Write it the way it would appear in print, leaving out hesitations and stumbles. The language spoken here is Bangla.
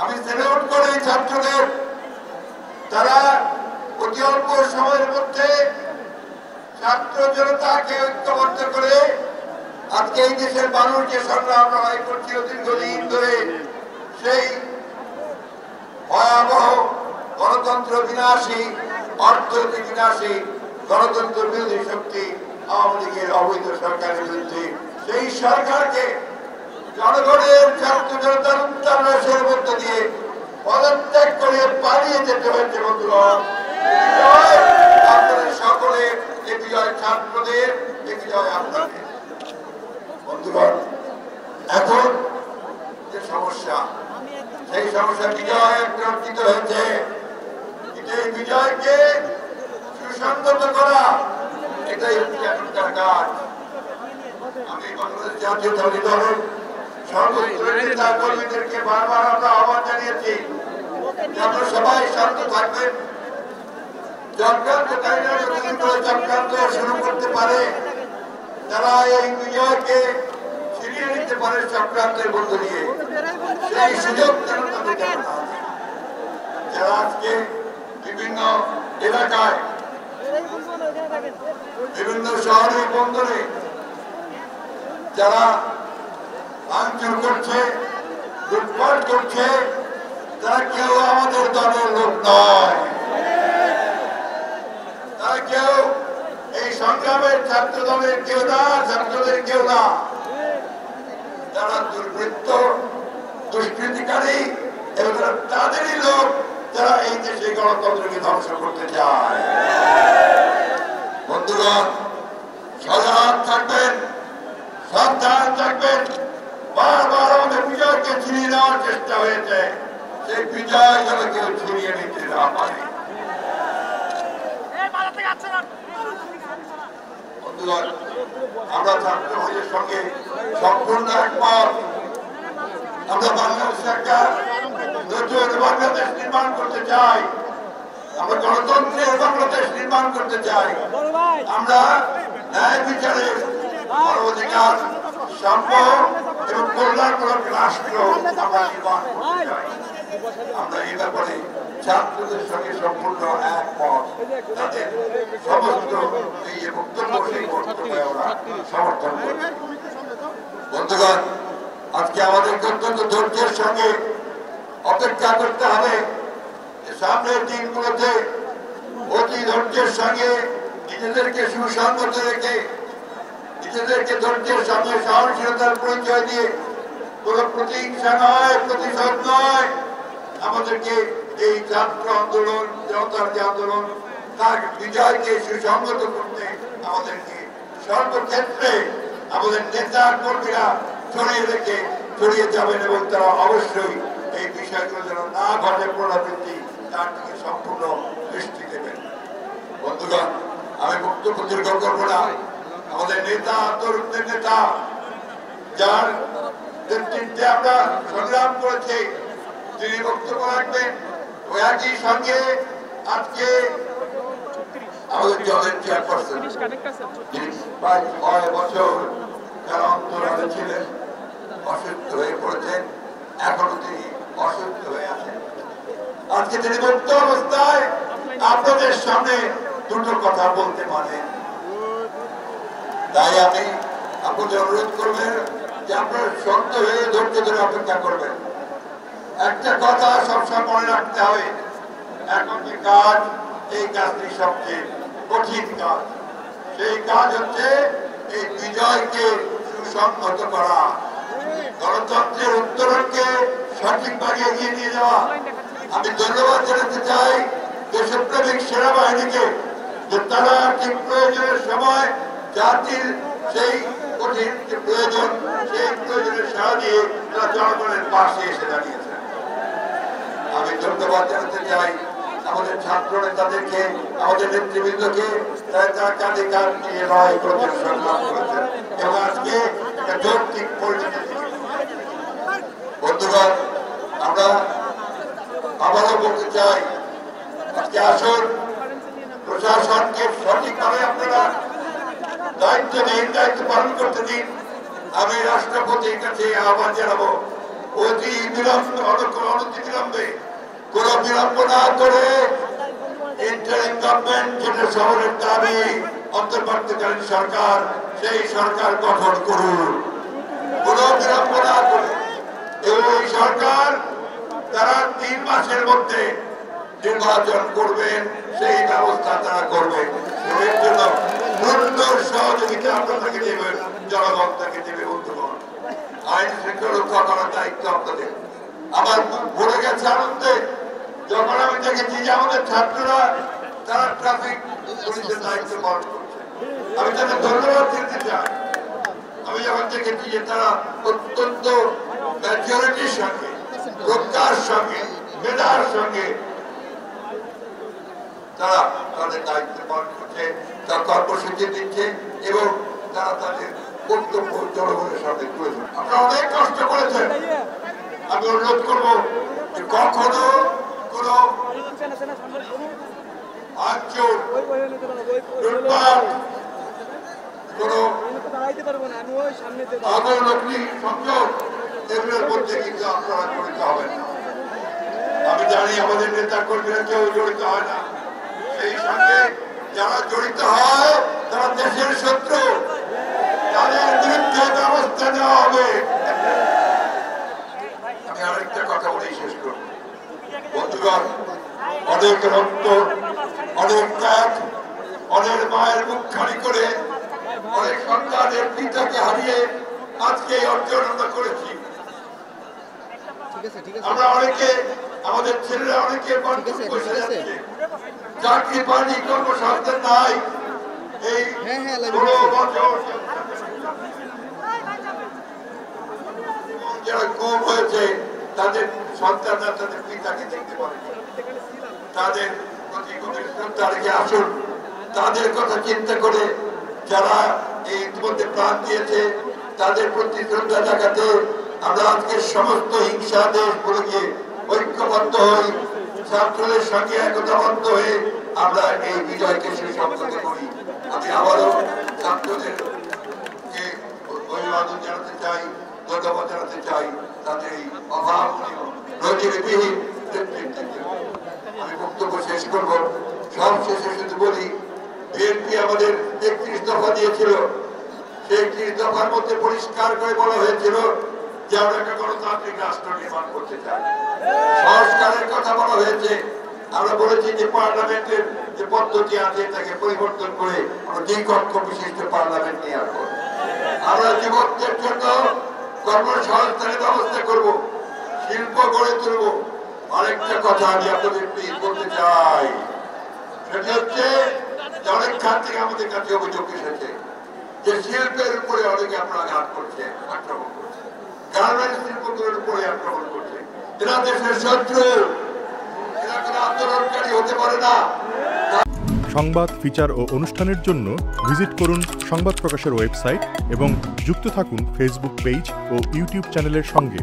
আমি সেলুট করি ছাত্রদের, তারা অতি অল্প সময়ের মধ্যে ছাত্র জনতাকে ঐক্যবদ্ধ করে আজকে এই দেশের মানুষ যে সংগ্রাম লড়াই করছিল দীর্ঘদিন ধরে, সেই ভয়াবহ গণতন্ত্র বিনাশী, অর্থনৈতিক বিনাশী গণতন্ত্র বিরোধী শক্তি আওয়ামী লীগের অবৈধ সরকারের বিরুদ্ধে সেই সরকারকে জনগণের ছাত্র জনতার উত্তারণের মধ্য দিয়ে পদত্যাগ করে পালিয়ে যেতে হয়েছে। বন্ধুগণ, আপনাদের সকলের এই বিজয়, ছাত্রদের এই বিজয় আপনাদের। বন্ধুগণ, এখন যে সমস্যা, সেই সমস্যা বিজয় অর্জিত হয়েছে, এই বিজয়কে সুসংগত করা, এটাই হচ্ছে এখনকার কাজ। আমি বাংলাদেশ জাতীয়তাবাদী দলের সর্বস্তরের নেতা কর্মীদেরকে বারবার আমরা আহ্বান জানিয়েছি যে আপনারা সবাই শান্ত থাকবেন। চক্রান্তকারীরা নতুন করে চক্রান্ত শুরু করতে পারে, যারা এই বিজয়কে ছিনিয়ে নিতে পারে চক্রান্তের মধ্য দিয়ে, সেই সুযোগ যেন তাদের জানা আছে। যারা আজকে বিভিন্ন এলাকায়, বিভিন্ন শহরে বন্দরে যারা ভাঙচুর করছে, লুটপাট করছে, তারা কেউ আমাদের দলের লোক নয়, তারা কেউ এই সংগ্রামের ছাত্র দলের কেউ না, ছাত্রদের কেউ না। যারা দুর্বৃত্ত, দুষ্কৃতিকারী এবং তাদেরই লোক যারা এই দেশে গণতন্ত্রকে ধ্বংস করতে চায়। বন্ধুগণ, সজাগ থাকবেন, সাবধান থাকবেন। বারবার আমাদের বিজয়কে ছিনিয়ে নেওয়ার চেষ্টা হয়েছে, সেই বিজয় যেন কেউ ছিনিয়ে নিতে না পারে। বন্ধুগণ, আমরা ছাত্র ভাইয়ের সঙ্গে সম্পূর্ণ একমত। আমরা বাংলাদেশ একটা নতুন বাংলাদেশ নির্মাণ করতে চাই, আমরা গণতন্ত্রের বাংলাদেশ নির্মাণ করতে চাই, আমরা ন্যায় বিচারের অধিকার, সাম্য এবং কল্যাণমূলক রাষ্ট্র আমরা নির্মাণ করতে চাই। আমরা এই ব্যাপারে ছাত্রদের সঙ্গে সম্পূর্ণ একমত, তাদের সমস্ত এই বক্তব্য, সেই বক্তব্য আমরা সমর্থন করি। বন্ধুগণ, আজকে আমাদের অত্যন্ত ধৈর্যের সঙ্গে অপেক্ষা করতে হবে। সামনের দিনগুলোতে অতি ধৈর্যের সঙ্গে নিজেদেরকে সুসংগত রেখে, নিজেদেরকে ধৈর্যের সঙ্গে সহনশীলতার পরিচয় দিয়ে, কোন প্রতিহিংসা নয়, প্রতিশোধ নয়, আমাদেরকে এই ছাত্র আন্দোলন, জনতার যে আন্দোলন, তার বিজয়কে সুসংগত করতে আমাদেরকে সর্বক্ষেত্রে আমাদের নেতা কর্মীরা ছড়িয়ে যাবেন এবং তারা অবশ্যই এই বিষয়গুলো যেন না ঘটে পুনরাবৃত্তি, তার দিকে সম্পূর্ণ দৃষ্টি দেবেন। বন্ধুগণ, আমি বক্তব্য দীর্ঘ করব না। আমাদের নেতা, তরুণদের নেতা, যার নেতৃত্বে আমরা সংগ্রাম করেছি, তিনি বক্তব্য রাখবেন। ও একই সঙ্গে আজকে আমাদের দলের চেয়ারপারসন, যিনি প্রায় 6 বছর যারা অন্তরালে ছিলেন, অসুস্থ হয়ে পড়েছেন, এখনো তিনি অসুস্থ হয়ে আছেন। আজকে তিনি মুক্ত অবস্থায় আপনাদের সামনে দুটো কথা বলতে পারেন। তাই আমি আপনাদের অনুরোধ করবেন যে আপনারা শক্ত হয়ে ধৈর্য ধরে অপেক্ষা করবেন। একটা কথা সবসময় মনে রাখতে হবে, এখন যে কাজ, এই কাজটি সবচেয়ে কঠিন কাজ। সেই কাজ হচ্ছে এই বিজয়কে সুসংহত করা, গণতন্ত্রের উত্তরণকে সঠিকভাবে এগিয়ে নিয়ে যাওয়া। আমি ধন্যবাদ জানাতে চাই দেশপ্রেমিক সেনাবাহিনীকে, যে তারা ঠিক প্রয়োজনের সময় জাতির সেই কঠিন যে প্রয়োজন, সেই প্রয়োজনের সাড়া দিয়ে তারা জনগণের পাশে এসে দাঁড়িয়েছে। আমি ধন্যবাদ জানাতে চাই আমাদের ছাত্র নেতাদেরকে, আমাদের নেতৃবৃন্দকে, তারা কাঁধে কাঁধ নিয়ে লড়াই করেছেন, সংগ্রাম করেছেন এবং আজকে একটা যৌক্তিক পরিণতি। বন্ধুগণ, আমরা আবারও বলতে চাই, আজকে আসুন প্রশাসনকে সঠিকভাবে আপনারা দায়িত্ব দিন, দায়িত্ব পালন করতে দিন। আমি রাষ্ট্রপতির কাছে আহ্বান জানাবো অতি বিলম্বে কোন বিলম্ব না করে ইন্টারিম গভর্নমেন্ট যেটা শহরের দাবি অন্তর্বর্তীকালীন সরকার সেই সরকার গঠন করুন কোন বিলম্ব না করে এবং এই সরকার তারা 3 মাসের মধ্যে নির্বাচন করবেন সেই ব্যবস্থা তারা করবে এর জন্য পূর্ণ সহযোগিতা আপনাদেরকে দেবেন জনগণ তাকে দেবে বন্ধুগণ আইন শৃঙ্খলা রক্ষা করার দায়িত্ব আপনাদের আমার ভরে গেছে আনন্দে যখন আমি দেখেছি যে আমাদের ছাত্ররা তারা ট্রাফিক পুলিশের দায়িত্ব পালন করছে আমি তাদের ধন্যবাদ দিতে চাই আমি যখন দেখেছি যে তারা অত্যন্ত ম্যাচুরিটির সঙ্গে প্রজ্ঞার সঙ্গে মেধার সঙ্গে তারা তাদের দায়িত্ব পালন করছে তার কর্মসূচি দিচ্ছে এবং তারা তাদের কর্তব্য জনগণের সাথে তুলে ধরে আপনারা অনেক কষ্ট করেছেন আমি অনুরোধ করবো যে কখনো কোন আঞ্চল কোন আগুন অগ্নি সংযোগ এগুলোর মধ্যে কিন্তু আপনারা জড়িত হবেন না আমি জানি আমাদের নেতা কর্মীরা কেউ জড়িত হয় না সেই সঙ্গে যারা জড়িত হয় তারা দেশের শত্রু তাদের বিরুদ্ধে ব্যবস্থা নেওয়া হবে আমি আরেকটা কথা বলেই শেষ করব বন্ধুগণ অনেক রক্ত অনেক ত্যাগ অনেক মায়ের মুখ খালি করে অনেক সন্তানের পিতাকে হারিয়ে আজকে এই অর্জন আমরা করেছি আমরা অনেকে আমাদের ছেলেরা অনেকে বসে যাচ্ছে চাকরি পানি কর্মসংস্থান নাই এই 16 বছর যারা কম হয়েছে তাদের সন্তানরা তাদের পিতাকে দেখতে পারে তাদের প্রতি গভীর শ্রদ্ধা রেখে আসুন তাদের কথা চিন্তা করে যারা এই ইতিমধ্যে প্রাণ দিয়েছে তাদের প্রতি শ্রদ্ধা দেখাতে আমরা আজকে সমস্ত হিংসা দেশ বলে গিয়ে ঐক্যবদ্ধ হই ছাত্রদের সঙ্গে একতাবদ্ধ হয়ে আমরা এই বিজয়কে সুসংহত করি আমি আবারও ছাত্রদেরকে অভিবাদন জানাতে চাই ধন্যবাদ জানাতে চাই তাদের এই অভাবনীয় নজিরবিহীন নেতৃত্বের আমি বক্তব্য শেষ করব সব শেষে শুধু বলি বিএনপি আমাদের 31 দফা দিয়েছিল সেই 31 দফার মধ্যে পরিষ্কার করে বলা হয়েছিল যে আমরা একটা গণতান্ত্রিক রাষ্ট্র নির্মাণ করতে চাই সংস্কারের কথা বলা হয়েছে আমরা বলেছি যে পার্লামেন্টের যে পদ্ধতি আছে তাকে পরিবর্তন করে আমরা 2 কক্ষ বিশিষ্ট পার্লামেন্ট নিয়ে আসবো আমরা যুবকদের জন্য কর্মসংস্থানের ব্যবস্থা করব শিল্প গড়ে তুলব আরেকটা কথা আমি আপনাদের বলতে চাই সেটা হচ্ছে অনেক খাত থেকে আমাদের কাছে অভিযোগ এসেছে যে শিল্পের উপরে অনেকে আপনারা আঘাত করছে আক্রমণ করছে গার্মেন্টস শিল্পগুলোর উপরে আক্রমণ করছে এরা দেশের শত্রু এরা কোনো আন্দোলনকারী হতে পারে না সংবাদ ফিচার ও অনুষ্ঠানের জন্য ভিজিট করুন সংবাদ প্রকাশের ওয়েবসাইট এবং যুক্ত থাকুন ফেসবুক পেজ ও ইউটিউব চ্যানেলের সঙ্গে।